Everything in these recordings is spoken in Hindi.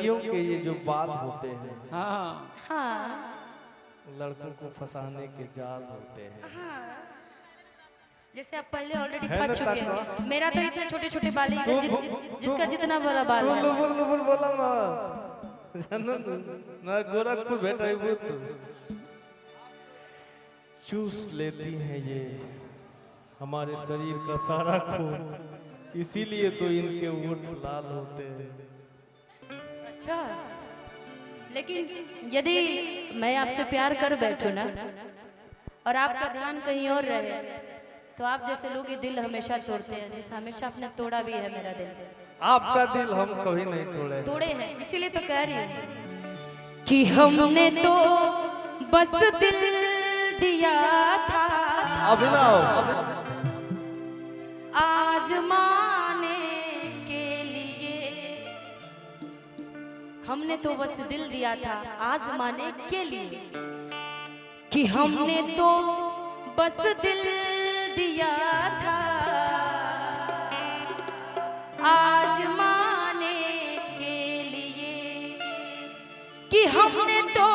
के ये जो बाल होते हैं, हाँ हाँ लड़कों को फंसाने के जाल होते हैं। हाँ, जैसे आप पहले ऑलरेडी है फंस ना चुके ताका? हैं। मेरा तो इतने छोटे छोटे बाल ही है, जिसका जितना बड़ा बाल है। लुबुल बोला ना जानन ना गोरखपुर बेटा तो चूस लेती हैं ये हमारे शरीर का सारा खून, इसीलिए तो इनके होठ लाल होते हैं। अच्छा, लेकिन यदि मैं आपसे प्यार कर बैठूं ना और आपका ध्यान कहीं और रहे, तो आप जैसे लोग ये दिल हमेशा तोड़ते हैं, जैसे हमेशा आपने तोड़ा भी है मेरा दिल। आपका दिल हम कभी नहीं तोड़े तोड़े हैं, इसीलिए तो कह रही हूँ कि हमने तो बस दिल दिया था अभिनव आजमाने के लिए। हमने तो बस दिल दिया था आजमाने के लिए, कि हमने तो बस दिल दिया था आजमाने के लिए, कि हमने तो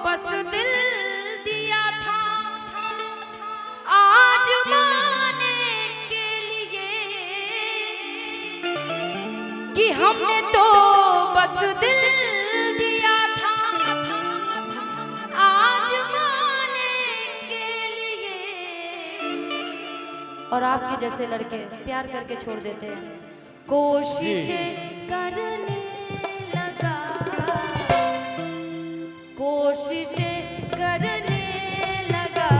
बस दिल दिया था आजमाने के लिए, कि हमने तो बस दिल दिया था आजमाने के लिए। और आपके जैसे लड़के प्यार करके छोड़ देते हैं, कोशिशें करने लगा, कोशिशें करने लगा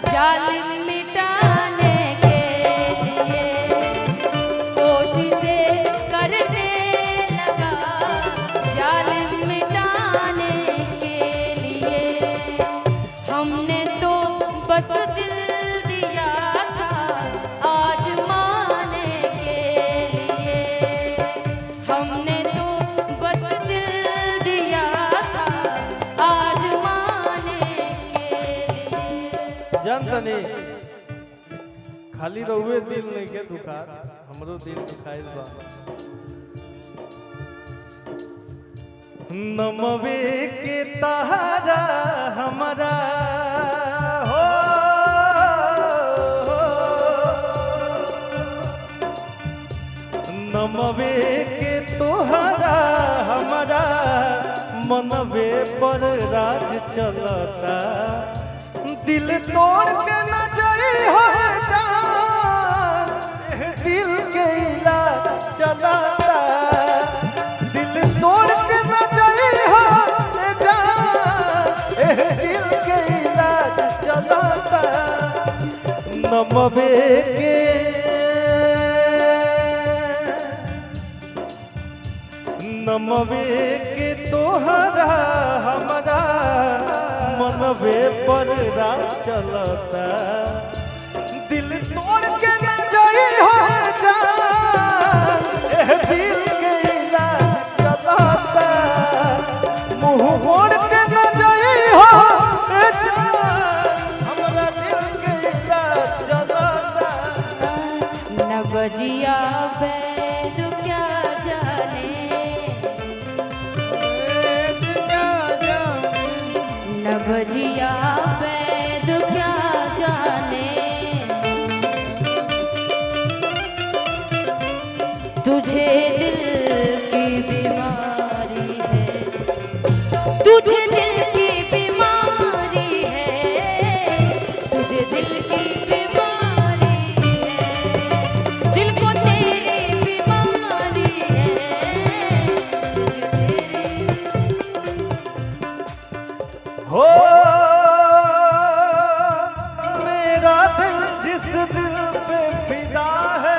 जालिम मिटाने के लिए, कोशिशें करने लगा जालिम मिटाने के लिए। हमने तो बस दिल दिया था आजमाने के लिए, हमने तो बस दिल दिया था आजमाने के लिए। जानता नहीं खाली रहुए दिल नहीं के दुकान, हमरो दिल दुखाइल बा। नमवे के तारा हमारा हो, नमवे के तोहरा हमारा मनवे पर राज चलता। दिल तोड़ के न जाई हो जान, दिल के इलाज चलता। दिल तोड़ के न जाई हो जान, दिल के इलाज चलता। नमवे के नमवे के तोहरा हमारा मनवे पर राज चलता। दिल तोड़ के न जाई हो जान, दिल के इलाज चलता। मुंह मोड़ के न जाई हो जान, हमारा दिल के इलाज चलता। न बजिया बैद क्या जाने, न बजिया बैद क्या जाने, तुझे दिल की बीमारी है, तुझे दिल की बीमारी है, तुझे दिल की बीमारी है, दिल को तेरी बीमारी है, तुझे तेरी। हो मेरा दिल जिस दिल पे फिदा है,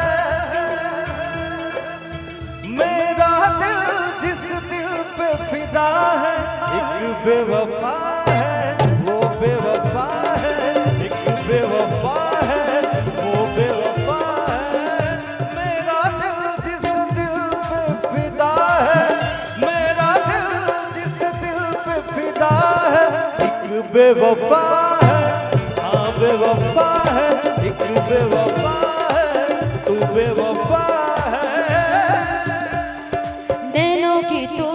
मेरा दिल जिस दिल पे फिदा है, एक बेवफा है वो बेवफा है, एक बेवफा है वो बेवफा है। मेरा दिल जिस दिल पे फिदा है, मेरा दिल जिस दिल पे फिदा है, एक बेवफा है, हाँ बेवफा है, एक बेवफा है, तू बेवफा है। नैनों की तो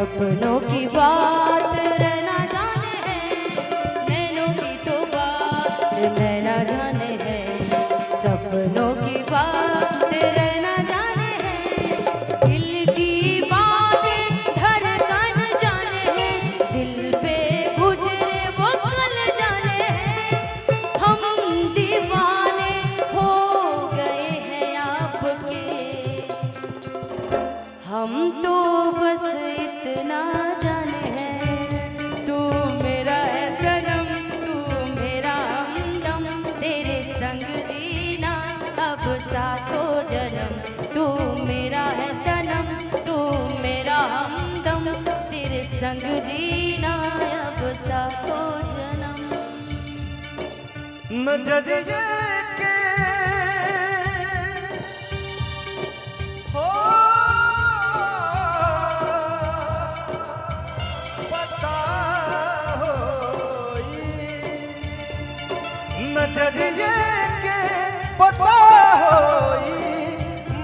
सपनों की बात रहना जाने है, नैनों की तो बात रहना जाने है, सपनों की बात रहना जाने है, दिल की बातें धड़कन जाने है, दिल पे गुजरे वो कल जाने है, हम दीवाने हो गए हैं आपके, हम तो बस इतना जाने हैं, तू मेरा है सनम, तू मेरा हमदम, तेरे संग जीना अब सातों जन्म, तू मेरा है सनम, तू मेरा हमदम, तेरे संग जीना अब सातों जन्म। नजरिए के हो पता होई, नजरिए के पता होई,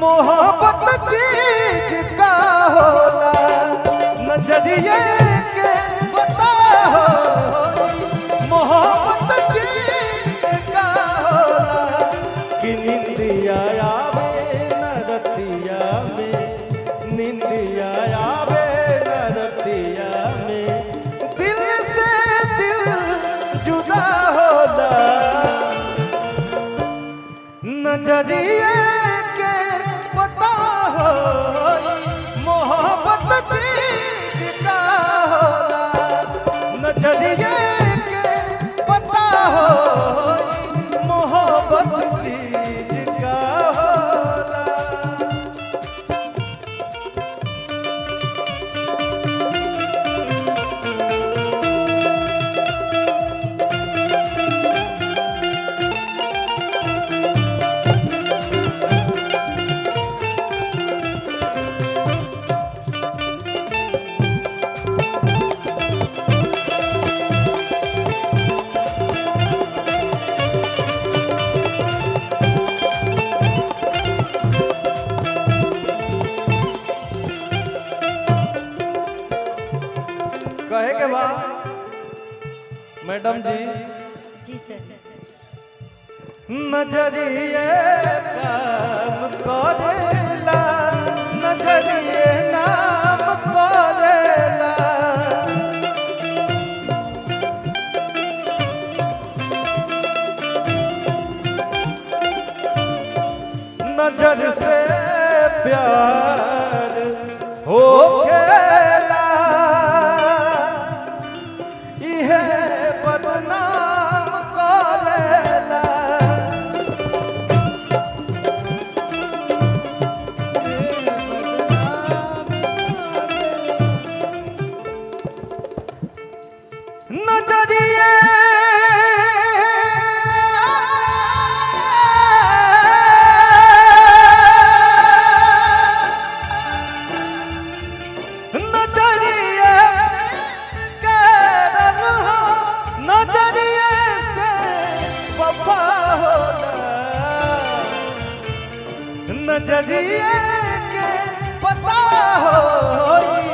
मोहब्बत चीज का होला, नजरिए के पता होई, मोहब्बत चीज का होला, कि निंदिया आवे न रतिया में, निंदिया आवे न रतिया में, दिल से दिल जुदा होला, नजरिए के पता होई, मोहब्बत चीज का होला, नजरिए के पता होई, मोहब्बत चीज का होला। कहे के बाद मैडम जी, जी सर। नजरिए काम करेला, नजरिए नाम करेला, नजर से प्यार हो खेला, इहे बदनाम करेला, नजरिए नजरिए के रंग हो, नजरिए से वफा होला, नजरिए के पता होई,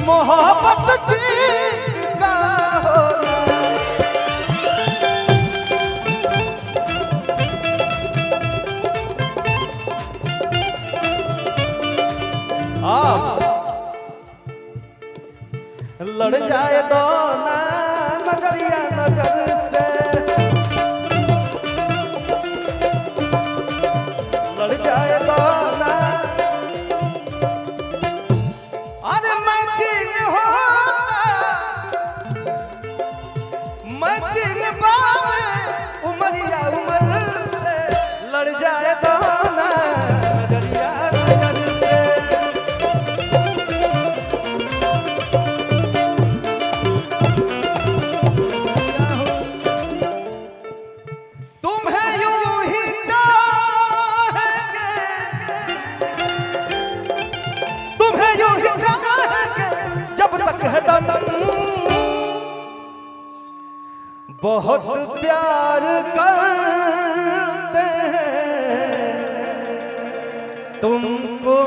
मोहब्बत चीज का होला। आप लड़ जाए दो ना नजरिया नजर से, लड़ जाए दो ना, अरे मैचिंग होता, मैचिंग बावे उमरिया उमर से, लड़ जाए दो ना नजरिया नजर से। तुम्हें यूं ही चाहेंगे, तुम्हें यूं ही चाहेंगे जब तक है दम, बहुत प्यार करते हैं तुमको